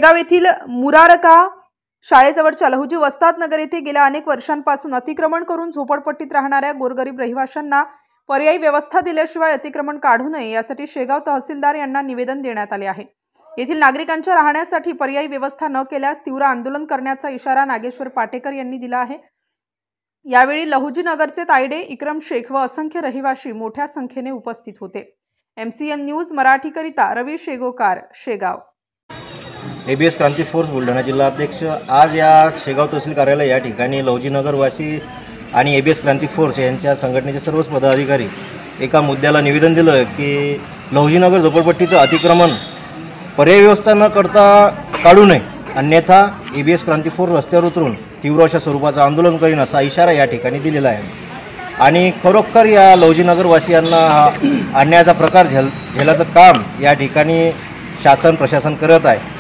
शेगाव येथील मुरारका शाळेजवळच्या लहुजी वस्ताद नगर येथे गेल्या अनेक वर्षांपासून अतिक्रमण करून झोपडपट्टीत राहणाऱ्या गोरगरीब रहिवाशांना पर्यायी व्यवस्था दिल्याशिवाय अतिक्रमण काढू नये यासाठी शेगाव तहसीलदार यांना निवेदन देण्यात आले आहे। येथील नागरिकांच्या राहण्यासाठी पर्यायी व्यवस्था न केल्यास तीव्र आंदोलन करण्याचा इशारा नागेश्वर पाटेकर यांनी दिला आहे। यावेळी लहुजी नगरचे तायडे इक्रम शेख व असंख्य रहिवासी मोठ्या संख्येने उपस्थित होते। MCN न्यूज मराठीकरिता रवी शेगोकार, शेगाव। ABS क्रांती फोर्स बुलढाणा जिल्हा अध्यक्ष आज या शेगाव तहसील कार्यालय या ठिकाणी लहुजी नगरवासी आणि ABS क्रांती फोर्स यांच्या संघटनेचे सर्वच पदाधिकारी एका मुद्द्याला निवेदन दिलं की लहुजी नगर झोपडपट्टीचं अतिक्रमण पर्यायी व्यवस्था न करता काढू नये, अन्यथा ABS क्रांती फोर्स रस्त्यावर उतरून तीव्र अशा स्वरूपाचं आंदोलन करीन असा इशारा या ठिकाणी दिलेला आहे। आणि खरोखर या लहुजी नगरवासियांना अन्यायाचा प्रकार झेलाचं काम या ठिकाणी शासन प्रशासन करत आहे।